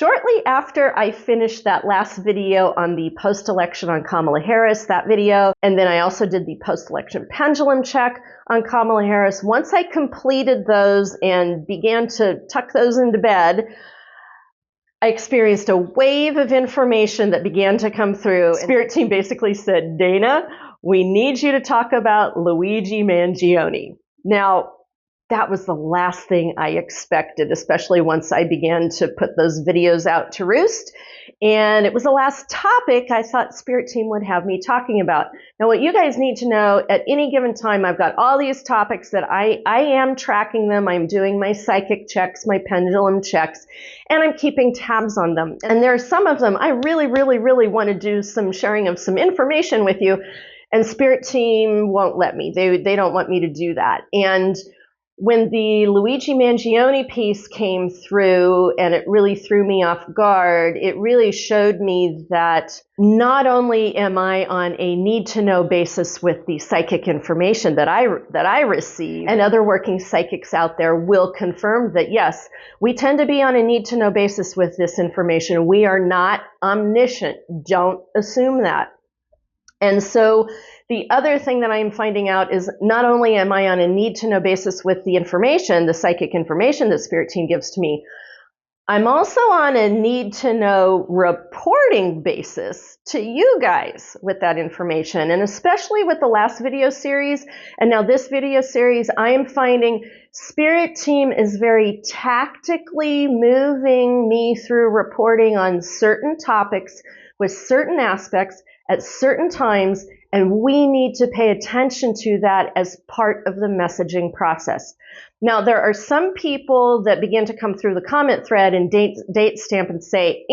shortly after I finished that last video on the post-election on Kamala Harris, that video, and then I also did the post-election pendulum check on Kamala Harris, once I completed those and began to tuck those into bed, I experienced a wave of information that began to come through. Spirit team basically said, Dana, we need you to talk about Luigi Mangione. Now, that was the last thing I expected, especially once I began to put those videos out to roost. And it was the last topic I thought Spirit Team would have me talking about. Now, what you guys need to know, at any given time, I've got all these topics that I am tracking them. I'm doing my psychic checks, my pendulum checks, and I'm keeping tabs on them. And there are some of them I really, really, really want to do some sharing of some information with you, and Spirit Team won't let me. They don't want me to do that. And when the Luigi Mangione piece came through and it really threw me off guard, it really showed me that not only am I on a need-to-know basis with the psychic information that I receive, and other working psychics out there will confirm that, yes, we tend to be on a need-to-know basis with this information. We are not omniscient. Don't assume that. And so the other thing that I'm finding out is not only am I on a need-to-know basis with the information, the psychic information that Spirit Team gives to me, I'm also on a need-to-know reporting basis to you guys with that information, and especially with the last video series. And now this video series, I am finding Spirit Team is very tactically moving me through reporting on certain topics with certain aspects at certain times, and we need to pay attention to that as part of the messaging process. Now, there are some people that begin to come through the comment thread and date stamp and say,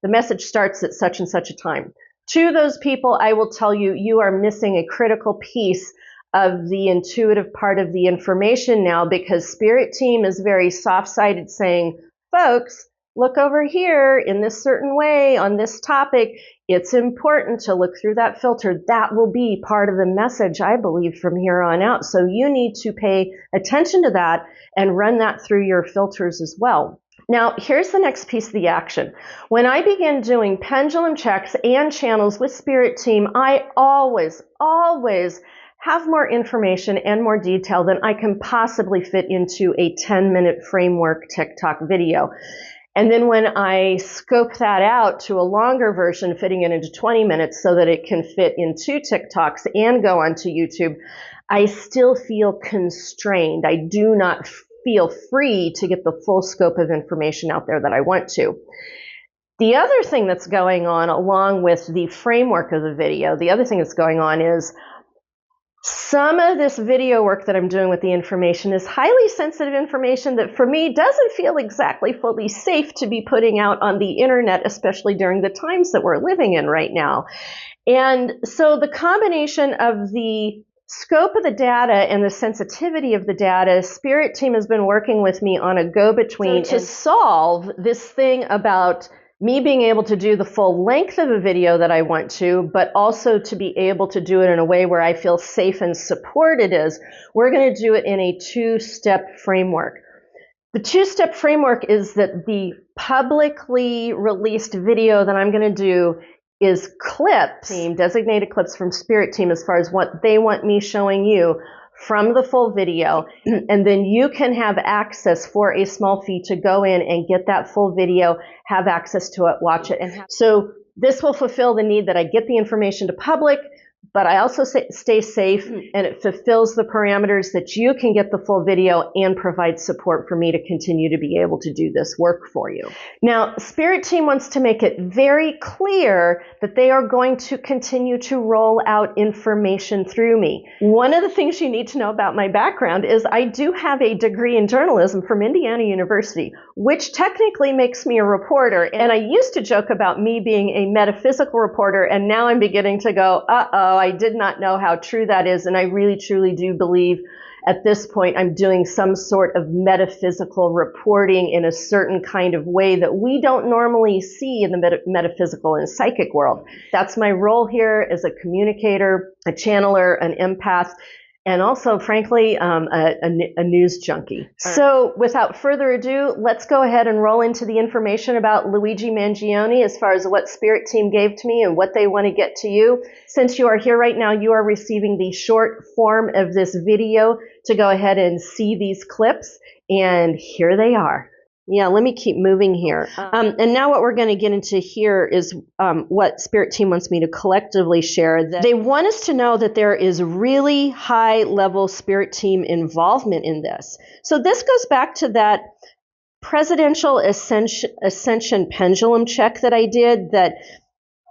the message starts at such and such a time. To those people, I will tell you, you are missing a critical piece of the intuitive part of the information now, because Spirit Team is very soft-sided, saying, folks, look over here in this certain way on this topic. It's important to look through that filter. That will be part of the message, I believe, from here on out. So you need to pay attention to that and run that through your filters as well. Now, here's the next piece of the action. When I begin doing pendulum checks and channels with Spirit Team, I always have more information and more detail than I can possibly fit into a 10-minute framework TikTok video. And then when I scope that out to a longer version, fitting it into 20 minutes so that it can fit into TikToks and go onto YouTube, I still feel constrained. I do not feel free to get the full scope of information out there that I want to. The other thing that's going on along with the framework of the video, the other thing that's going on is some of this video work that I'm doing with the information is highly sensitive information that for me doesn't feel exactly fully safe to be putting out on the internet, especially during the times that we're living in right now. And so the combination of the scope of the data and the sensitivity of the data, Spirit Team has been working with me on a go-between to solve this thing about me being able to do the full length of a video that I want to, but also to be able to do it in a way where I feel safe and supported is, we're going to do it in a two-step framework. The two-step framework is that the publicly released video that I'm going to do is clips, designated clips from Spirit Team as far as what they want me showing you from the full video, and then you can have access for a small fee to go in and get that full video, have access to it, watch it. So this will fulfill the need that I get the information to public, but I also stay safe, and it fulfills the parameters that you can get the full video and provide support for me to continue to be able to do this work for you. Now, Spirit Team wants to make it very clear that they are going to continue to roll out information through me. One of the things you need to know about my background is I do have a degree in journalism from Indiana University, which technically makes me a reporter. And I used to joke about me being a metaphysical reporter, and now I'm beginning to go, I did not know how true that is, and I really truly do believe at this point I'm doing some sort of metaphysical reporting in a certain kind of way that we don't normally see in the metaphysical and psychic world. That's my role here as a communicator, a channeler, an empath, and also, frankly, a news junkie. So without further ado, let's go ahead and roll into the information about Luigi Mangione as far as what Spirit Team gave to me and what they want to get to you. Since you are here right now, you are receiving the short form of this video to go ahead and see these clips, and here they are. Yeah, let me keep moving here. And now what we're going to get into here is what Spirit Team wants me to collectively share. That they want us to know that there is really high-level Spirit Team involvement in this. So this goes back to that presidential ascension pendulum check that I did, that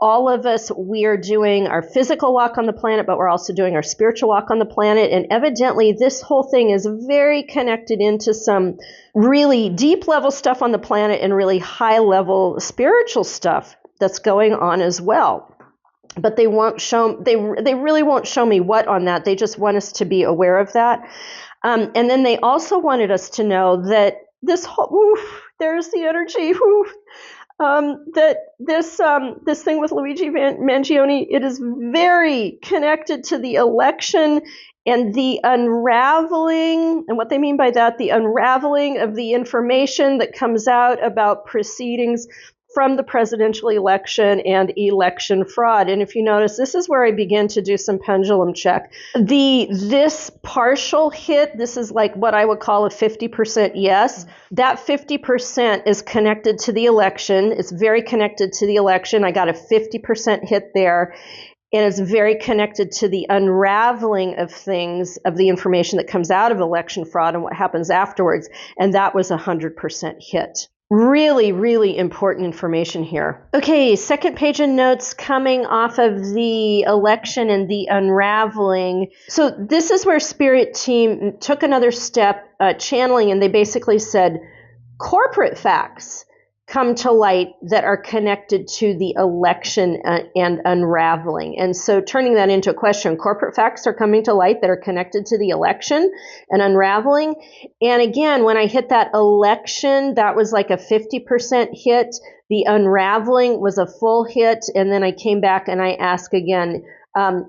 all of us, we are doing our physical walk on the planet, but we're also doing our spiritual walk on the planet. And evidently, this whole thing is very connected into some really deep level stuff on the planet and really high level spiritual stuff that's going on as well. But they won't show, they really won't show me what on that. They just want us to be aware of that. And then they also wanted us to know that this whole, there's the energy, that this thing with Luigi Mangione, it is very connected to the election and the unraveling, and what they mean by that, the unraveling of the information that comes out about proceedings from the presidential election and election fraud. And if you notice, this is where I begin to do some pendulum check. This partial hit, this is like what I would call a 50% yes. That 50% is connected to the election. It's very connected to the election. I got a 50% hit there. And it's very connected to the unraveling of things, of the information that comes out of election fraud and what happens afterwards. And that was 100% hit. Really, really important information here. Okay, second page of notes coming off of the election and the unraveling. So this is where Spirit Team took another step, channeling, and they basically said, corporate facts come to light that are connected to the election and unraveling. And so turning that into a question, corporate facts are coming to light that are connected to the election and unraveling. And again, when I hit that election, that was like a 50% hit. The unraveling was a full hit. And then I came back and I asked again,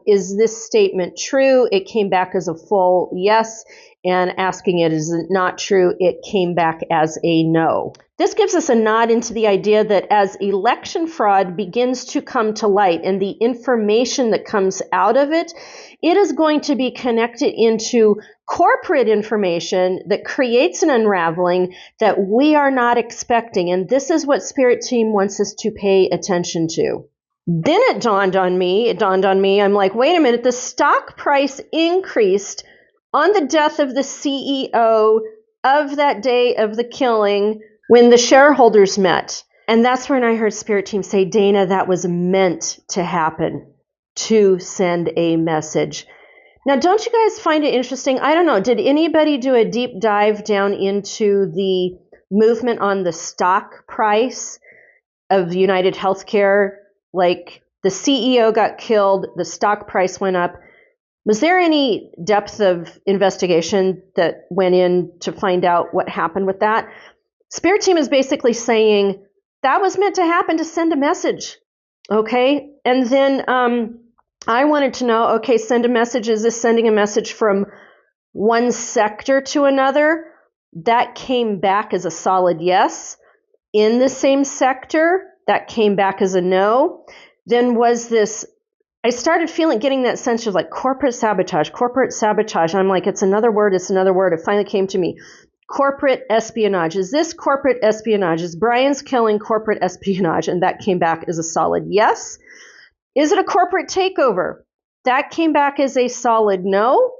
is this statement true? It came back as a full yes. And asking it, is it not true? It came back as a no. This gives us a nod into the idea that as election fraud begins to come to light and the information that comes out of it, it is going to be connected into corporate information that creates an unraveling that we are not expecting. And this is what Spirit Team wants us to pay attention to. Then it dawned on me, I'm like, wait a minute, the stock price increased on the death of the CEO of that day of the killing when the shareholders met. And that's when I heard Spirit Team say, Dana, that was meant to happen, to send a message. Now, don't you guys find it interesting? I don't know. Did anybody do a deep dive down into the movement on the stock price of United Healthcare? Like the CEO got killed, the stock price went up. Was there any depth of investigation that went in to find out what happened with that? Spirit Team is basically saying that was meant to happen to send a message, okay? And then I wanted to know, okay, send a message. Is this sending a message from one sector to another? That came back as a solid yes. In the same sector, that came back as a no. Then was this, I started getting that sense of like corporate sabotage. I'm like, it's another word. It finally came to me. Corporate espionage. Is this corporate espionage? Is Brian's killing corporate espionage? And that came back as a solid yes. Is it a corporate takeover? That came back as a solid no.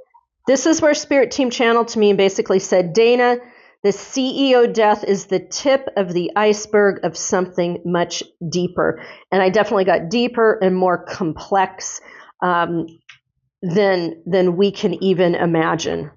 This is where Spirit Team channeled to me and basically said, Dana, the CEO death is the tip of the iceberg of something much deeper. And I definitely got deeper and more complex than we can even imagine.